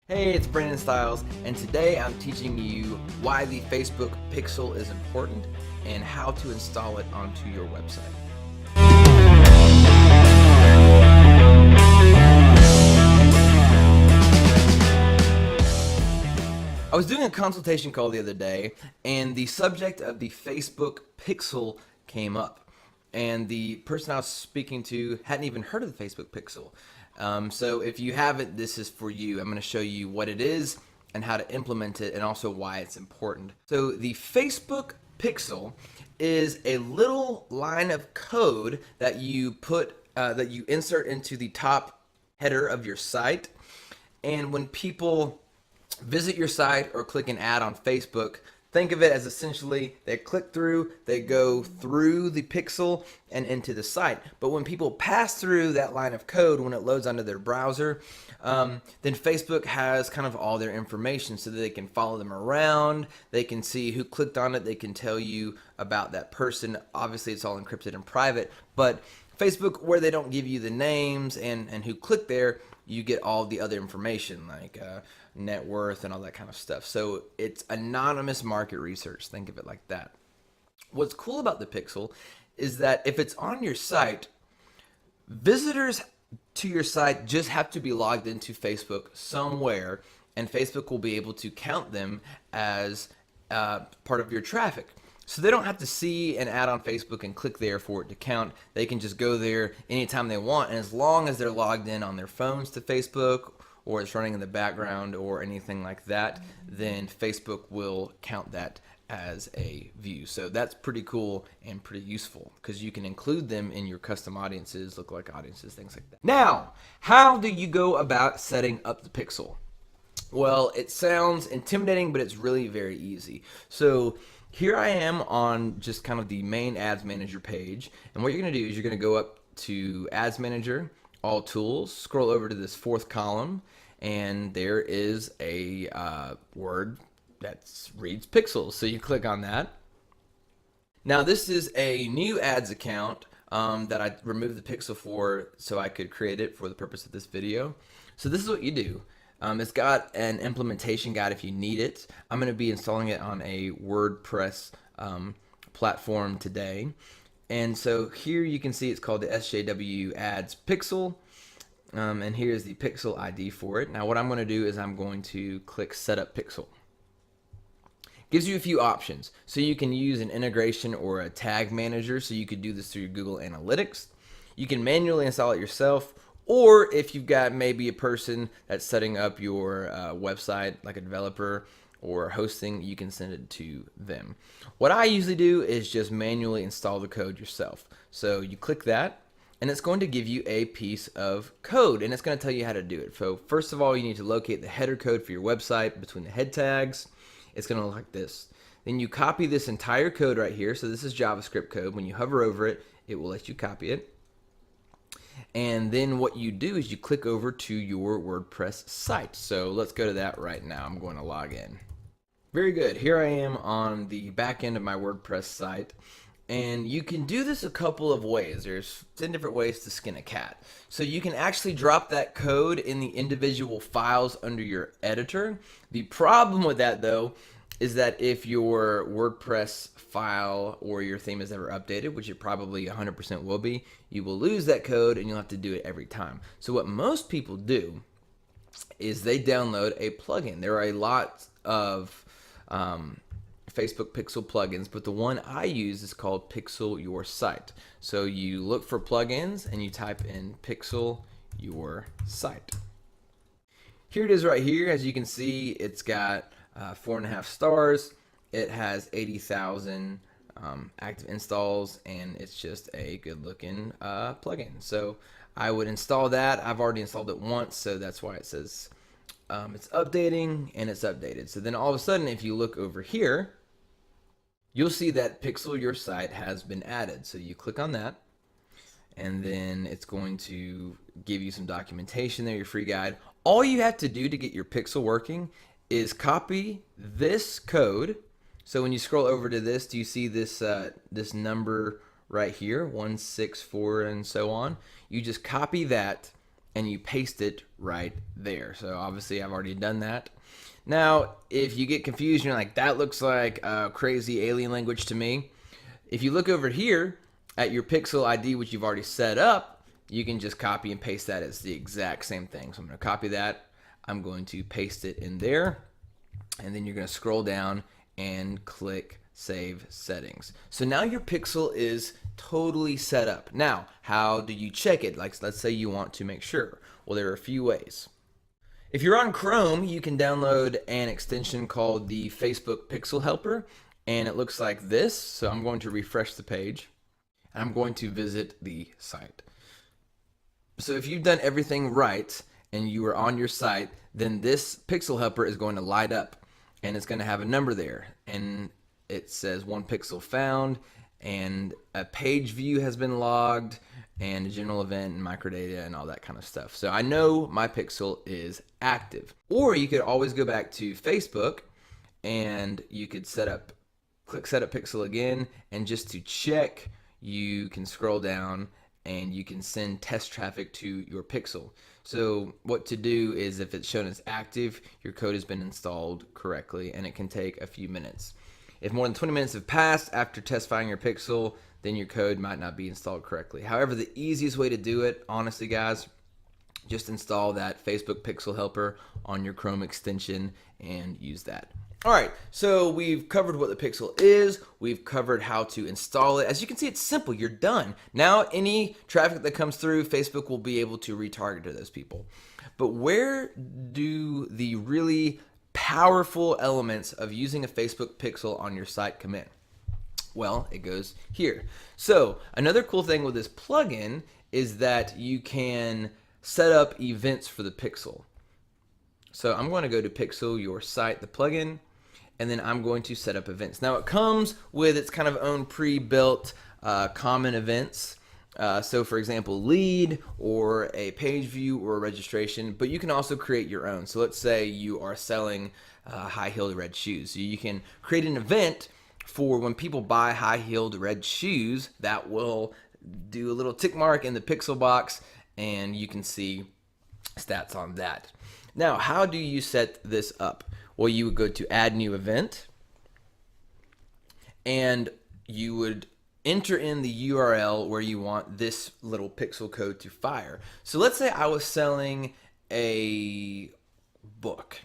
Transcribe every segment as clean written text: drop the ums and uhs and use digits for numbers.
Hey, it's Brandon Stiles, and today I'm teaching you why the Facebook pixel is important and how to install it onto your website. I was doing a consultation call the other day, and the subject of the Facebook pixel came up. And the person I was speaking to hadn't even heard of the Facebook pixel. So if you haven't, this is for you. I'm going to show you what it is and how to implement it and also why it's important. So the Facebook pixel is a little line of code that you insert into the top header of your site. And when people visit your site or click an ad on Facebook, think of it as essentially they click through, they go through the pixel and into the site. But when people pass through that line of code, when it loads onto their browser, then Facebook has kind of all their information so that they can follow them around. They can see who clicked on it. They can tell you about that person. Obviously, it's all encrypted and private, but Facebook, where they don't give you the names and who clicked there, you get all the other information like net worth and all that kind of stuff. So it's anonymous market research. Think of it like that. What's cool about the pixel is that if it's on your site, visitors to your site just have to be logged into Facebook somewhere, and Facebook will be able to count them as part of your traffic. So they don't have to see an ad on Facebook and click there for it to count. They can just go there anytime they want, and as long as they're logged in on their phones to Facebook, or it's running in the background or anything like that, then Facebook will count that as a view. So that's pretty cool and pretty useful because you can include them in your custom audiences, lookalike audiences, things like that. Now, how do you go about setting up the pixel? Well, it sounds intimidating, but it's really very easy. So here I am on just kind of the main Ads Manager page, and what you're going to do is you're going to go up to Ads Manager, All Tools, scroll over to this fourth column, and there is a word that reads pixels. So you click on that. Now this is a new ads account that I removed the pixel for so I could create it for the purpose of this video. So this is what you do. It's got an implementation guide if you need it. I'm going to be installing it on a WordPress platform today. And so here you can see it's called the SJW Ads Pixel. And here's the pixel ID for it. Now what I'm going to do is I'm going to click Setup Pixel. Gives you a few options. So you can use an integration or a tag manager, so you could do this through Google Analytics. You can manually install it yourself, or if you've got maybe a person that's setting up your website, like a developer or hosting, you can send it to them. What I usually do is just manually install the code yourself. So you click that, and it's going to give you a piece of code, and it's going to tell you how to do it. So first of all, you need to locate the header code for your website between the head tags. It's going to look like this. Then you copy this entire code right here. So this is JavaScript code. When you hover over it, it will let you copy it. And then what you do is you click over to your WordPress site. So let's go to that right now. I'm going to log in. Very good. Here I am on the back end of my WordPress site. And you can do this a couple of ways. There's 10 different ways to skin a cat. So you can actually drop that code in the individual files under your editor. The problem with that, though, is that if your WordPress file or your theme is ever updated, which it probably 100% will be, you will lose that code and you'll have to do it every time. So what most people do is they download a plugin. There are a lot of Facebook Pixel plugins, but the one I use is called Pixel Your Site. So you look for plugins and you type in Pixel Your Site. Here it is right here. As you can see, it's got 4.5 stars. It has 80,000 active installs, and it's just a good looking plugin. So I would install that. I've already installed it once, so that's why it says it's updating, and it's updated. So then all of a sudden, if you look over here, you'll see that Pixel Your Site has been added. So you click on that, and then it's going to give you some documentation there, your free guide. All you have to do to get your pixel working is copy this code. So when you scroll over to this, do you see this this number right here, 164 and so on? You just copy that and you paste it right there. So obviously I've already done that. Now, if you get confused, you're like, that looks like a crazy alien language to me. If you look over here at your pixel ID, which you've already set up, you can just copy and paste that as the exact same thing. So I'm going to copy that. I'm going to paste it in there. And then you're going to scroll down and click Save Settings. So now your pixel is totally set up. Now, how do you check it? Like, let's say you want to make sure. Well, there are a few ways. If you're on Chrome, you can download an extension called the Facebook Pixel Helper, and it looks like this. So I'm going to refresh the page, and I'm going to visit the site. So if you've done everything right and you are on your site, then this Pixel Helper is going to light up, and it's going to have a number there, and it says 1 pixel found, and a page view has been logged, and a general event and microdata and all that kind of stuff. So I know my pixel is active. Or you could always go back to Facebook and you could click Setup Pixel again, and just to check, you can scroll down and you can send test traffic to your pixel. So what to do is, if it's shown as active, your code has been installed correctly, and it can take a few minutes. If more than 20 minutes have passed after testifying your pixel, then your code might not be installed correctly. However, the easiest way to do it, honestly guys, just install that Facebook Pixel Helper on your Chrome extension and use that. All right, so we've covered what the pixel is. We've covered how to install it. As you can see, it's simple. You're done. Now, any traffic that comes through, Facebook will be able to retarget to those people. But where do the really powerful elements of using a Facebook pixel on your site come in? Well, it goes here. So another cool thing with this plugin is that you can set up events for the pixel. So I'm going to go to Pixel Your Site, the plugin, and then I'm going to set up events. Now it comes with its kind of own pre-built common events. So for example, lead or a page view or a registration, but you can also create your own. So let's say you are selling high-heeled red shoes. So you can create an event for when people buy high-heeled red shoes that will do a little tick mark in the pixel box, and you can see stats on that. Now, how do you set this up? Well, you would go to Add New Event, and you would enter in the URL where you want this little pixel code to fire. So let's say I was selling a book,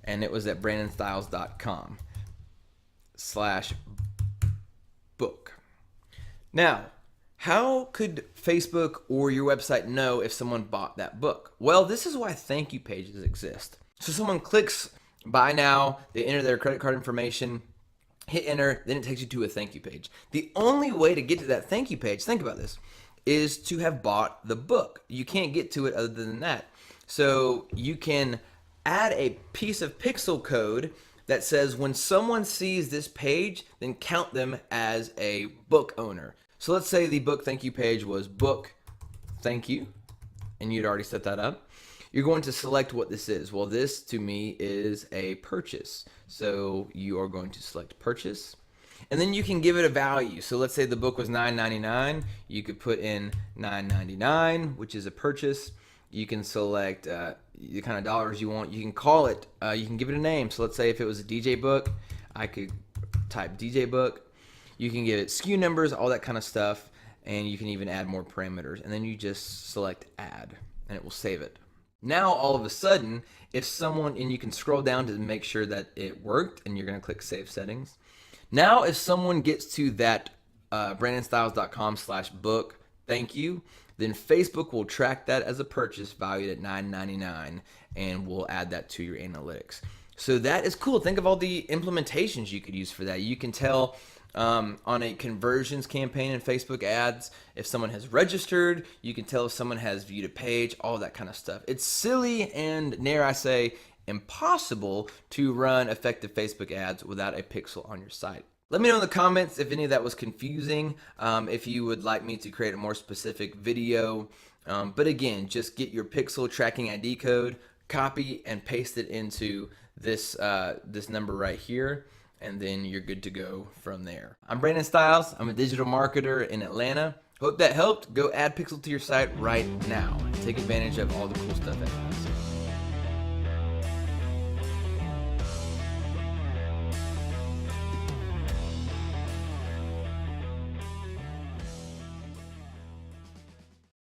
and it was at brandonstyles.com/book. Now, how could Facebook or your website know if someone bought that book? Well, this is why thank you pages exist. So someone clicks buy now, they enter their credit card information, hit enter, then it takes you to a thank you page. The only way to get to that thank you page, think about this, is to have bought the book. You can't get to it other than that. So you can add a piece of pixel code that says when someone sees this page, then count them as a book owner. So let's say the book thank you page was book thank you, and you'd already set that up. You're going to select what this is. Well, this to me is a purchase. So you are going to select purchase, and then you can give it a value. So let's say the book was $9.99. You could put in $9.99, which is a purchase. You can select the kind of dollars you want. You can call it, you can give it a name. So let's say if it was a DJ book, I could type DJ book. You can give it SKU numbers, all that kind of stuff, and you can even add more parameters. And then you just select add, and it will save it. Now, all of a sudden, if someone, and you can scroll down to make sure that it worked, and you're going to click Save Settings. Now, if someone gets to that brandonstyles.com/book, thank you, then Facebook will track that as a purchase valued at $9.99, and we'll add that to your analytics. So that is cool. Think of all the implementations you could use for that. You can tell on a conversions campaign in Facebook ads if someone has registered. You can tell if someone has viewed a page, all that kind of stuff. It's silly and, dare I say, impossible to run effective Facebook ads without a pixel on your site. Let me know in the comments if any of that was confusing, if you would like me to create a more specific video. But again, just get your pixel tracking ID code, copy and paste it into this number right here, and then you're good to go from there. I'm Brandon Styles. I'm a digital marketer in Atlanta. Hope that helped. Go add Pixel to your site right now. Take advantage of all the cool stuff it has.